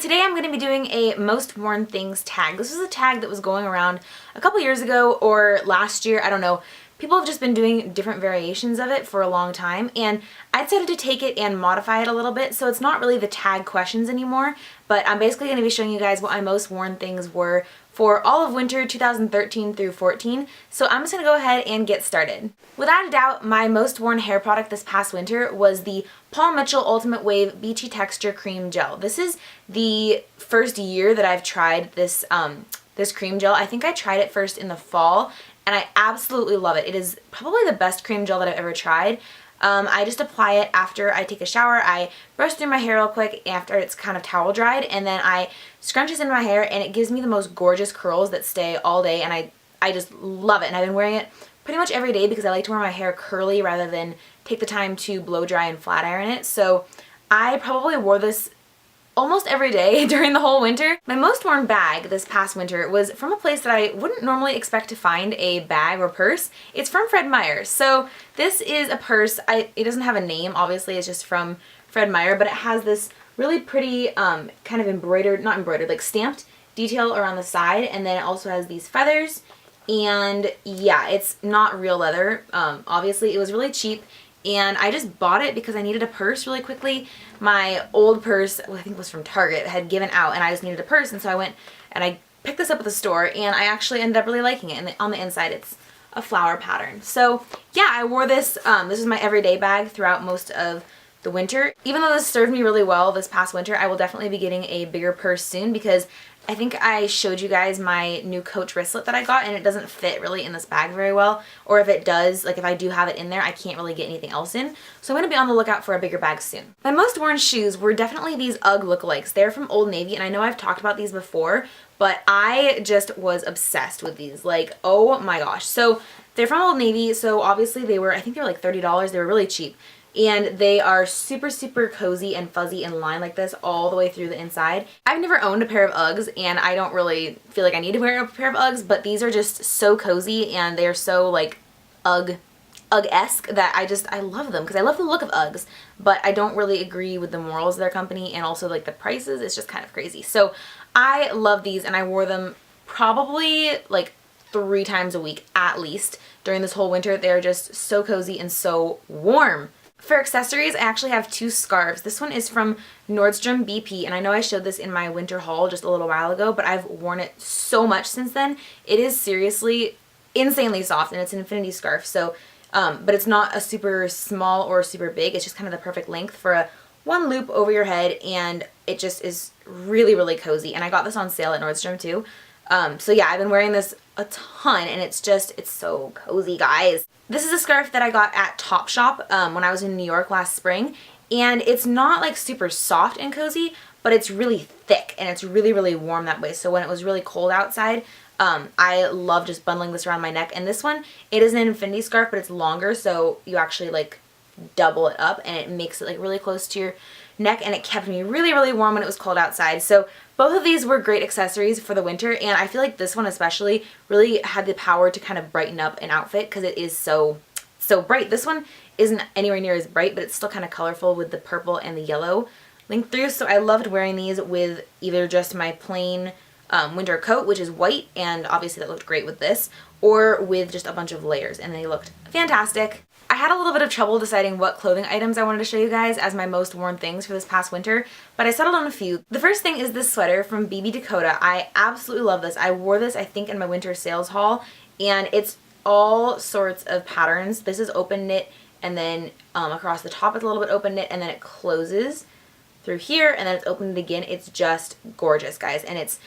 today I'm going to be doing a most worn things tag. This is a tag that was going around a couple years ago or last year, I don't know. People have just been doing different variations of it for a long time, and I decided to take it and modify it a little bit, so it's not really the tag questions anymore, but I'm basically going to be showing you guys what my most worn things were for all of winter 2013 through 14, so I'm just going to go ahead and get started. Without a doubt, my most worn hair product this past winter was the Paul Mitchell Ultimate Wave Beachy Texture Cream Gel. This is the first year that I've tried this, this cream gel. I think I tried it first in the fall, and I absolutely love it. It is probably the best cream gel that I've ever tried. I just apply it after I take a shower. I brush through my hair real quick after it's kind of towel dried, and then I scrunch this in my hair, and it gives me the most gorgeous curls that stay all day, and I just love it. And I've been wearing it pretty much every day because I like to wear my hair curly rather than take the time to blow dry and flat iron it. So I probably wore this almost every day during the whole winter. My most worn bag this past winter was from a place that I wouldn't normally expect to find a bag or purse. It's from Meyer. So this is a purse. It doesn't have a name, obviously, it's just from Meyer, but it has this really pretty kind of embroidered, not embroidered, like stamped detail around the side, and then it also has these feathers, and yeah, it's not real leather. Obviously, it was really cheap, and I just bought it because I needed a purse really quickly. My old purse, I think it was from Target, had given out, and I just needed a purse, and so I went and I picked this up at the store, and I actually ended up really liking it. And on the inside, it's a flower pattern. So yeah, I wore this. This is my everyday bag throughout most of the winter. Even though this served me really well this past winter, I will definitely be getting a bigger purse soon because I think I showed you guys my new Coach wristlet that I got, and it doesn't fit really in this bag very well. Or if it does, like if I do have it in there, I can't really get anything else in. So I'm going to be on the lookout for a bigger bag soon. My most worn shoes were definitely these UGG lookalikes. They're from Old Navy, and I know I've talked about these before, but I just was obsessed with these. Like, oh my gosh. So they're from Old Navy, so obviously I think they were like $30. They were really cheap. And they are super, super cozy and fuzzy and lined like this all the way through the inside. I've never owned a pair of Uggs, and I don't really feel like I need to wear a pair of Uggs, but these are just so cozy, and they're so like Ugg-esque that I love them because I love the look of Uggs, but I don't really agree with the morals of their company, and also like the prices. It's just kind of crazy. So I love these, and I wore them probably like 3 times a week at least during this whole winter. They're just so cozy and so warm. For accessories, I actually have 2 scarves. This one is from Nordstrom BP, and I know I showed this in my winter haul just a little while ago, but I've worn it so much since then. It is seriously insanely soft, and it's an infinity scarf, so, but it's not a super small or super big. It's just kind of the perfect length for a one loop over your head, and it just is really, really cozy. And I got this on sale at Nordstrom too. So yeah, I've been wearing this a ton, and it's so cozy, guys. This is a scarf that I got at Topshop when I was in New York last spring, and it's not like super soft and cozy, but it's really thick, and it's really, really warm that way. So when it was really cold outside, I love just bundling this around my neck. And this one, it is an infinity scarf, but it's longer, so you actually like double it up, and it makes it like really close to your neck, and it kept me really, really warm when it was cold outside. So both of these were great accessories for the winter, and I feel like this one especially really had the power to kind of brighten up an outfit because it is so bright. This one isn't anywhere near as bright, but it's still kind of colorful with the purple and the yellow linked through. So I loved wearing these with either just my plain winter coat, which is white, and obviously that looked great with this, or with just a bunch of layers, and they looked fantastic. I had a little bit of trouble deciding what clothing items I wanted to show you guys as my most worn things for this past winter, but I settled on a few. The first thing is this sweater from Dakota. I absolutely love this. I wore this, I think, in my winter sales haul, and it's all sorts of patterns. This is open knit, and then across the top it's a little bit open knit, and then it closes through here, and then it's open knit again. It's just gorgeous, guys, and it's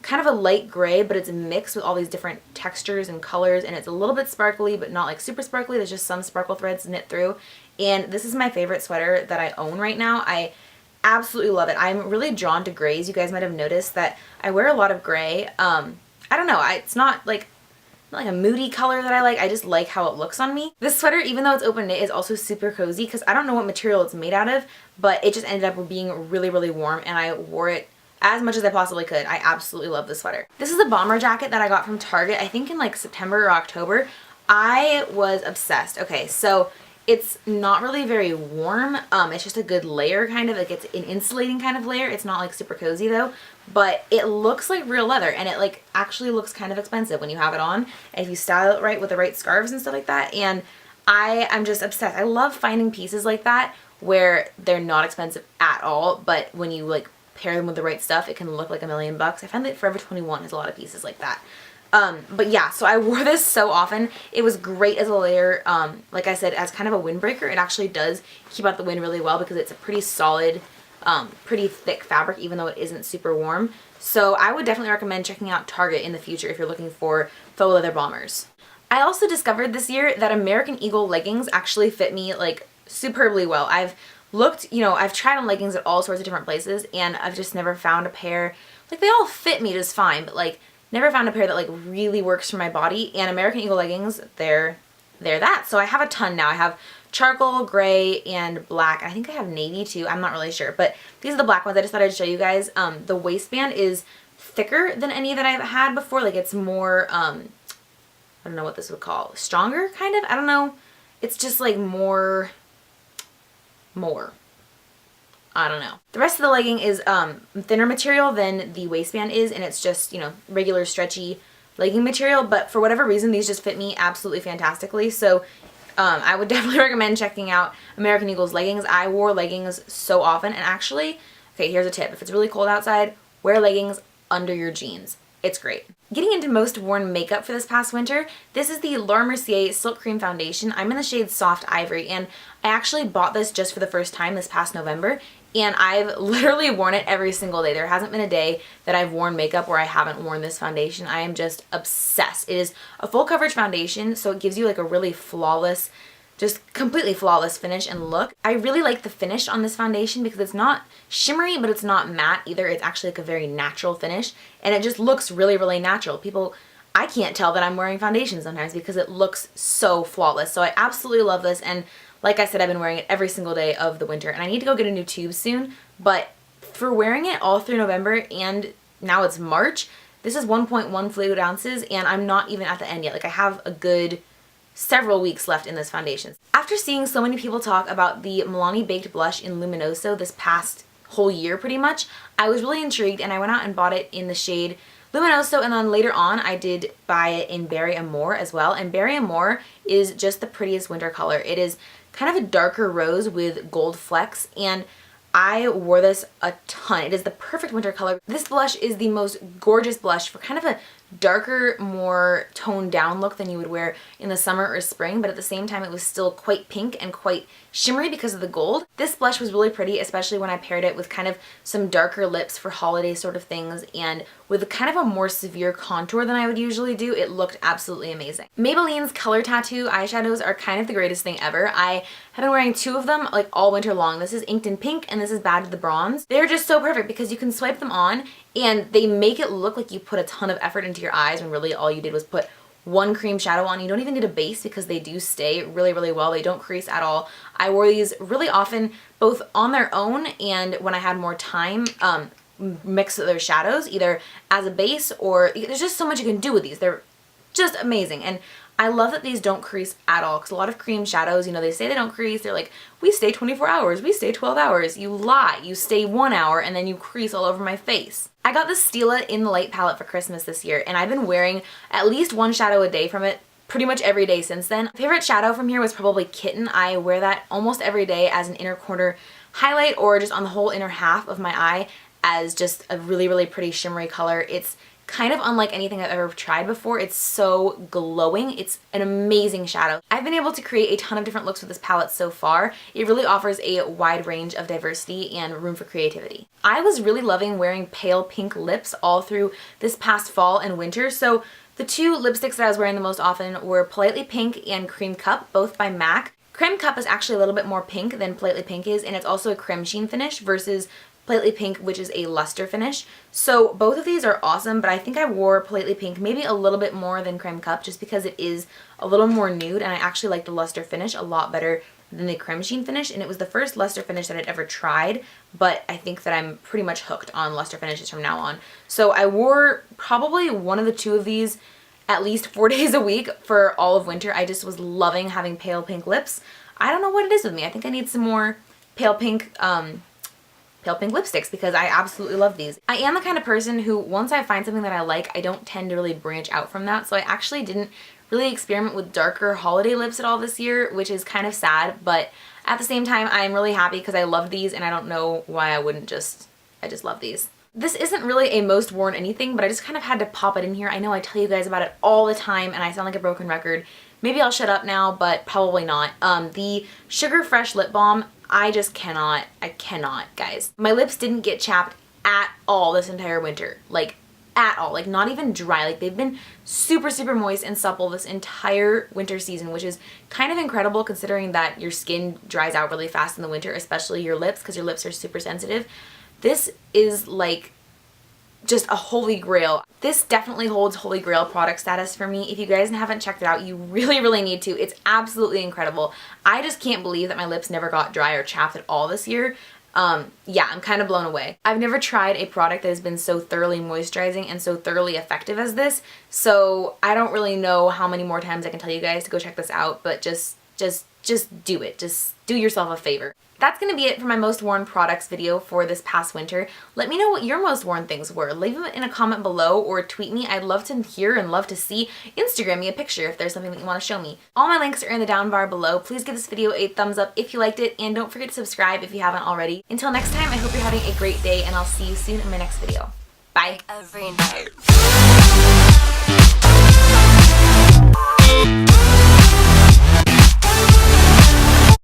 kind of a light gray, but it's mixed with all these different textures and colors, and it's a little bit sparkly, but not like super sparkly. There's just some sparkle threads knit through, and this is my favorite sweater that I own right now. I absolutely love it. I'm really drawn to grays. You guys might have noticed that I wear a lot of gray. I don't know, it's not like a moody color that I like. I just like how it looks on me. This sweater, even though it's open knit, is also super cozy because I don't know what material it's made out of, but it just ended up being really, really warm, and I wore it as much as I possibly could. I absolutely love this sweater. This is a bomber jacket that I got from Target, I think in like September or October. I was obsessed. Okay, so It's not really very warm. It's just a good layer, kind of like it's an insulating kind of layer. It's not like super cozy though, but it looks like real leather, and it like actually looks kind of expensive when you have it on, and if you style it right with the right scarves and stuff like that. And I'm just obsessed. I love finding pieces like that where they're not expensive at all, but when you like pair them with the right stuff, it can look like $1,000,000. I find that Forever 21 has a lot of pieces like that. But yeah, so I wore this so often. It was great as a layer. Like I said, as kind of a windbreaker, it actually does keep out the wind really well because it's a pretty solid, pretty thick fabric, even though it isn't super warm. So I would definitely recommend checking out Target in the future if you're looking for faux leather bombers. I also discovered this year that American Eagle leggings actually fit me like superbly well. I've looked, you know, I've tried on leggings at all sorts of different places, and I've just never found a pair, like they all fit me just fine, but like never found a pair that like really works for my body. And American Eagle leggings, they're that. So I have a ton now. I have charcoal, gray, and black. I think I have navy too. I'm not really sure, but these are the black ones. I just thought I'd show you guys. The waistband is thicker than any that I've had before. Like it's more, I don't know what this would call, stronger kind of. I don't know. It's just like more. I don't know. The rest of the legging is thinner material than the waistband is, and it's just, you know, regular stretchy legging material, but for whatever reason these just fit me absolutely fantastically. So I would definitely recommend checking out American Eagle's leggings. I wore leggings so often, and actually, okay, here's a tip. If it's really cold outside, wear leggings under your jeans. It's great. Getting into most worn makeup for this past winter, this is the Laura Mercier Silk Cream Foundation. I'm in the shade Soft Ivory, and I actually bought this just for the first time this past November, and I've literally worn it every single day. There hasn't been a day that I've worn makeup where I haven't worn this foundation. I am just obsessed. It is a full coverage foundation, so it gives you like a really flawless, just completely flawless finish and look. I really like the finish on this foundation because it's not shimmery, but it's not matte either. It's actually like a very natural finish, and it just looks really, really natural. I can't tell that I'm wearing foundation sometimes because it looks so flawless. So I absolutely love this, and like I said, I've been wearing it every single day of the winter, and I need to go get a new tube soon, but for wearing it all through November and now it's March, this is 1.1 fluid ounces, and I'm not even at the end yet. Like I have a good several weeks left in this foundation. After seeing so many people talk about the Milani Baked Blush in Luminoso this past whole year pretty much, I was really intrigued, and I went out and bought it in the shade Luminoso, and then later on I did buy it in Berry Amore as well, and Berry Amore is just the prettiest winter color. It is kind of a darker rose with gold flecks, and I wore this a ton. It is the perfect winter color. This blush is the most gorgeous blush for kind of a darker, more toned down look than you would wear in the summer or spring, but at the same time it was still quite pink and quite shimmery because of the gold. This blush was really pretty, especially when I paired it with kind of some darker lips for holiday sort of things, and with kind of a more severe contour than I would usually do. It looked absolutely amazing. Maybelline's Color Tattoo eyeshadows are kind of the greatest thing ever. I have been wearing two of them like all winter long. This is Inked in Pink, and this is Bad to the Bronze. They're just so perfect because you can swipe them on and they make it look like you put a ton of effort into your eyes when really all you did was put one cream shadow on. You don't even need a base because they do stay really, really well. They don't crease at all. I wore these really often, both on their own and when I had more time, mix their shadows either as a base, or there's just so much you can do with these. They're just amazing, and I love that these don't crease at all, because a lot of cream shadows, you know, they say they don't crease. They're like, we stay 24 hours, we stay 12 hours. You lie. You stay 1 hour and then you crease all over my face. I got this Stila in the Light palette for Christmas this year, and I've been wearing at least one shadow a day from it pretty much every day since then. My favorite shadow from here was probably Kitten. I wear that almost every day as an inner corner highlight, or just on the whole inner half of my eye as just a really, really pretty shimmery color. It's kind of unlike anything I've ever tried before. It's so glowing. It's an amazing shadow. I've been able to create a ton of different looks with this palette so far. It really offers a wide range of diversity and room for creativity. I was really loving wearing pale pink lips all through this past fall and winter, so the two lipsticks that I was wearing the most often were Politely Pink and Cream Cup, both by MAC. Creme Cup is actually a little bit more pink than Politely Pink is, and it's also a creme sheen finish versus Politely Pink, which is a luster finish. So both of these are awesome, but I think I wore Politely Pink maybe a little bit more than Creme Cup just because it is a little more nude, and I actually like the luster finish a lot better than the creme sheen finish, and it was the first luster finish that I'd ever tried, but I think that I'm pretty much hooked on luster finishes from now on. So I wore probably one of the two of these at least 4 days a week for all of winter. I just was loving having pale pink lips. I don't know what it is with me. I think I need some more pale pink lipsticks because I absolutely love these. I am the kind of person who, once I find something that I like, I don't tend to really branch out from that. So I actually didn't really experiment with darker holiday lips at all this year, which is kind of sad, but at the same time, I'm really happy because I love these and I don't know why I wouldn't I just love these. This isn't really a most worn anything, but I just kind of had to pop it in here. I know I tell you guys about it all the time and I sound like a broken record. Maybe I'll shut up now, but probably not. The Sugar Fresh Lip Balm, I cannot, guys. My lips didn't get chapped at all this entire winter. Like, at all. Like, not even dry. Like, they've been super, super moist and supple this entire winter season, which is kind of incredible considering that your skin dries out really fast in the winter, especially your lips, because your lips are super sensitive. This is like just a holy grail. This definitely holds holy grail product status for me. If you guys haven't checked it out, you really, really need to. It's absolutely incredible. I just can't believe that my lips never got dry or chapped at all this year. Yeah, I'm kind of blown away. I've never tried a product that has been so thoroughly moisturizing and so thoroughly effective as this, so I don't really know how many more times I can tell you guys to go check this out, but just do it. Just do yourself a favor. That's going to be it for my most worn products video for this past winter. Let me know what your most worn things were. Leave them in a comment below or tweet me. I'd love to hear and love to see. Instagram me a picture if there's something that you want to show me. All my links are in the down bar below. Please give this video a thumbs up if you liked it, and don't forget to subscribe if you haven't already. Until next time, I hope you're having a great day, and I'll see you soon in my next video. Bye. Every night.